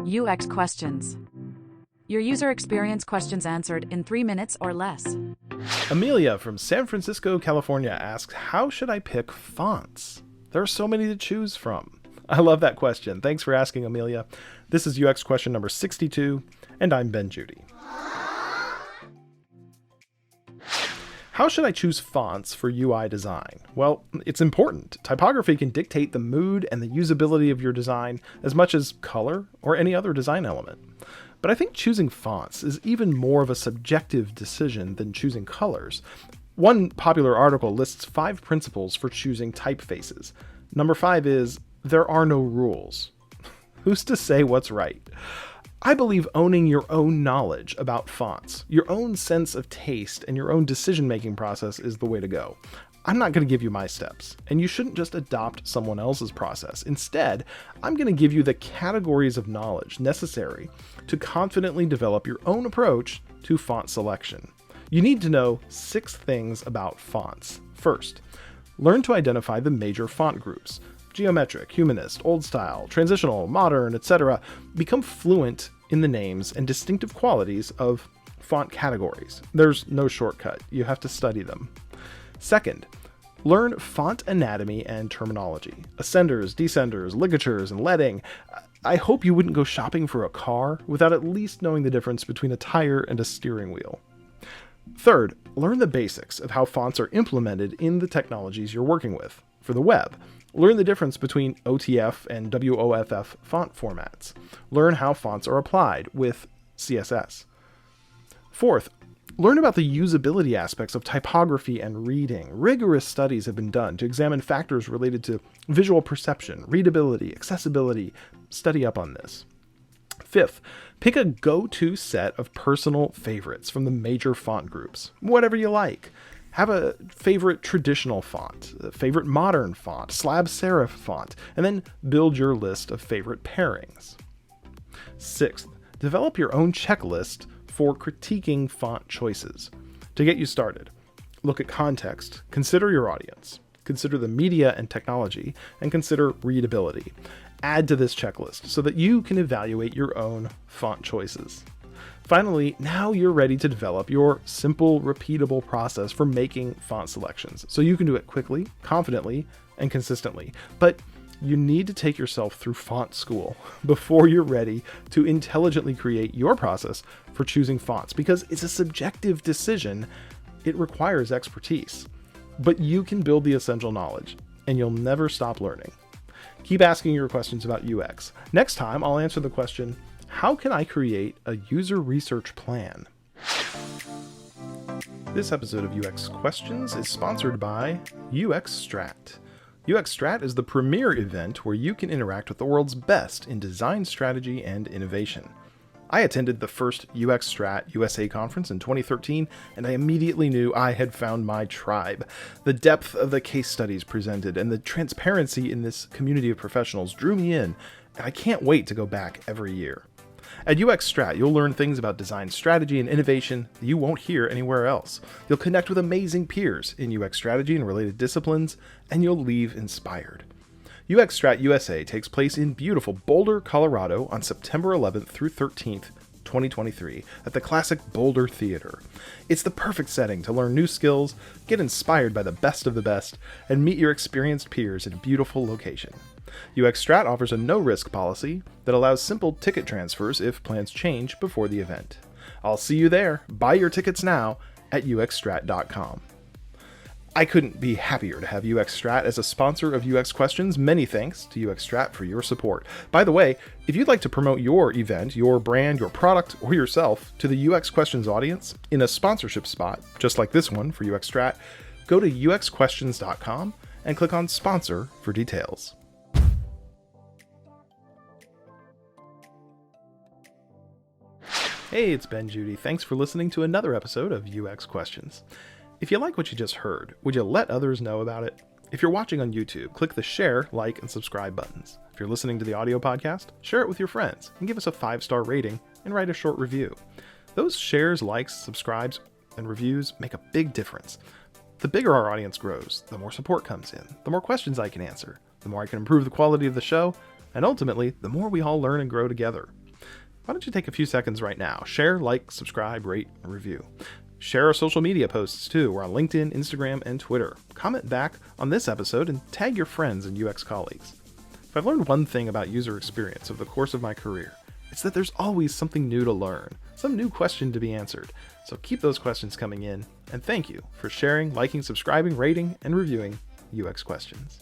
UX questions. Your user experience questions answered in 3 minutes or less. Amelia from San Francisco, California asks, how should I pick fonts? There are so many to choose from. I love that question. Thanks for asking, Amelia. This is UX question number 62, and I'm Ben Judy. How should I choose fonts for UI design? Well, it's important. Typography can dictate the mood and the usability of your design as much as color or any other design element. But I think choosing fonts is even more of a subjective decision than choosing colors. One popular article lists 5 principles for choosing typefaces. Number 5 is, there are no rules. Who's to say what's right? I believe owning your own knowledge about fonts, your own sense of taste, and your own decision-making process is the way to go. I'm not going to give you my steps, and you shouldn't just adopt someone else's process. Instead, I'm going to give you the categories of knowledge necessary to confidently develop your own approach to font selection. You need to know 6 things about fonts. First, learn to identify the major font groups. Geometric, humanist, old style, transitional, modern, etc. Become fluent in the names and distinctive qualities of font categories. There's no shortcut. You have to study them. Second, learn font anatomy and terminology. Ascenders, descenders, ligatures, and leading. I hope you wouldn't go shopping for a car without at least knowing the difference between a tire and a steering wheel. Third, learn the basics of how fonts are implemented in the technologies you're working with. For the web, learn the difference between OTF and WOFF font formats. Learn how fonts are applied with CSS. Fourth, learn about the usability aspects of typography and reading. Rigorous studies have been done to examine factors related to visual perception, readability, accessibility. Study up on this. Fifth, pick a go-to set of personal favorites from the major font groups, whatever you like. Have a favorite traditional font, a favorite modern font, slab serif font, and then build your list of favorite pairings. Sixth, develop your own checklist for critiquing font choices. To get you started, look at context, consider your audience, consider the media and technology, and consider readability. Add to this checklist so that you can evaluate your own font choices. Finally, now you're ready to develop your simple, repeatable process for making font selections, so you can do it quickly, confidently, and consistently. But you need to take yourself through font school before you're ready to intelligently create your process for choosing fonts, because it's a subjective decision. It requires expertise. But you can build the essential knowledge, and you'll never stop learning. Keep asking your questions about UX. Next time, I'll answer the question, how can I create a user research plan? This episode of UX Questions is sponsored by UX Strat. UX Strat is the premier event where you can interact with the world's best in design strategy and innovation. I attended the first UX Strat USA conference in 2013, and I immediately knew I had found my tribe. The depth of the case studies presented and the transparency in this community of professionals drew me in, and I can't wait to go back every year. At UX Strat, you'll learn things about design strategy and innovation that you won't hear anywhere else. You'll connect with amazing peers in UX strategy and related disciplines, and you'll leave inspired. UX Strat USA takes place in beautiful Boulder, Colorado on September 11th through 13th, 2023 at the classic Boulder Theater. It's the perfect setting to learn new skills, get inspired by the best of the best, and meet your experienced peers in a beautiful location. UX Strat offers a no-risk policy that allows simple ticket transfers if plans change before the event. I'll see you there. Buy your tickets now at uxstrat.com. I couldn't be happier to have UX Strat as a sponsor of UX Questions. Many thanks to UX Strat for your support. By the way, if you'd like to promote your event, your brand, your product, or yourself to the UX Questions audience in a sponsorship spot, just like this one for UX Strat, go to uxquestions.com and click on Sponsor for details. Hey, it's Ben Judy. Thanks for listening to another episode of UX Questions. If you like what you just heard, would you let others know about it? If you're watching on YouTube, click the share, like, and subscribe buttons. If you're listening to the audio podcast, share it with your friends and give us a 5-star rating and write a short review. Those shares, likes, subscribes, and reviews make a big difference. The bigger our audience grows, the more support comes in, the more questions I can answer, the more I can improve the quality of the show, and ultimately, the more we all learn and grow together. why don't you take a few seconds right now? Share, like, subscribe, rate, and review. Share our social media posts too. We're on LinkedIn, Instagram, and Twitter. Comment back on this episode and tag your friends and UX colleagues. If I've learned one thing about user experience over the course of my career, it's that there's always something new to learn, some new question to be answered. So keep those questions coming in, and thank you for sharing, liking, subscribing, rating, and reviewing UX Questions.